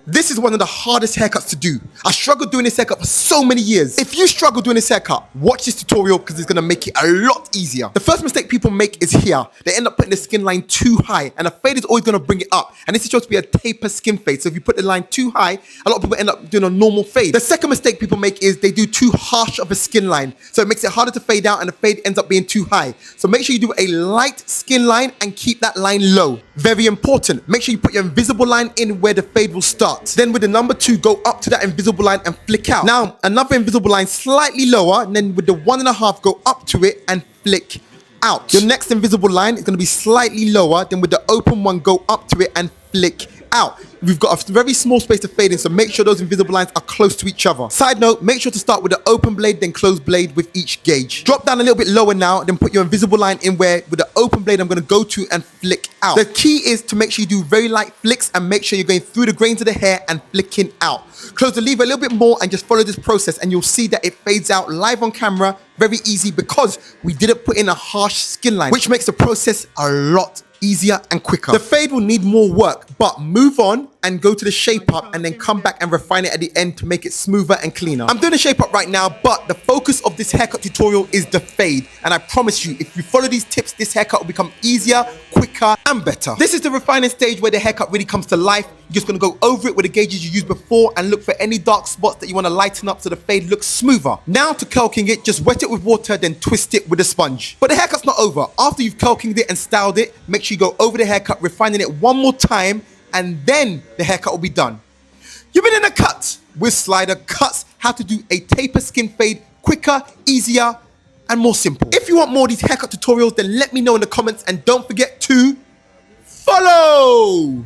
This is one of the hardest haircuts to do. I struggled doing this haircut for so many years. If you struggle doing this haircut, watch this tutorial because it's going to make it a lot easier. The first mistake people make is here. They end up putting the skin line too high, and a fade is always going to bring it up. And this is supposed to be a taper skin fade. So if you put the line too high, a lot of people end up doing a normal fade. The second mistake people make is they do too harsh of a skin line. So it makes it harder to fade out and the fade ends up being too high. So make sure you do a light skin line and keep that line low. Very important. Make sure you put your invisible line in where the fade will start. Then with the number 2, go up to that invisible line and flick out. Now, another invisible line slightly lower, and then with the 1.5, go up to it and flick out. Your next invisible line is going to be slightly lower, then with the open one, go up to it and flick out. We've got a very small space to fade in, so make sure those invisible lines are close to each other. Side note, make sure to start with the open blade, then closed blade with each gauge. Drop down a little bit lower now, then put your invisible line in where with the open blade I'm going to go to and flick out. The key is to make sure you do very light flicks and make sure you're going through the grains of the hair and flicking out. Close the lever a little bit more and just follow this process and you'll see that it fades out live on camera very easy because we didn't put in a harsh skin line, which makes the process a lot easier and quicker. The fade will need more work, but move on and go to the shape up and then come back and refine it at the end to make it smoother and cleaner. I'm doing a shape up right now, but the focus of this haircut tutorial is the fade. And I promise you, if you follow these tips, this haircut will become easier, quicker, and better. This is the refining stage where the haircut really comes to life. You're just gonna go over it with the gauges you used before and look for any dark spots that you wanna lighten up so the fade looks smoother. Now to curl king it, just wet it with water, then twist it with a sponge. But the haircut's not over. After you've curl kinged it and styled it, make sure you go over the haircut, refining it one more time, and then the haircut will be done. You've been in the cut with SliderCuts, how to do a taper skin fade quicker, easier, and more simple. If you want more of these haircut tutorials, then let me know in the comments and don't forget to follow.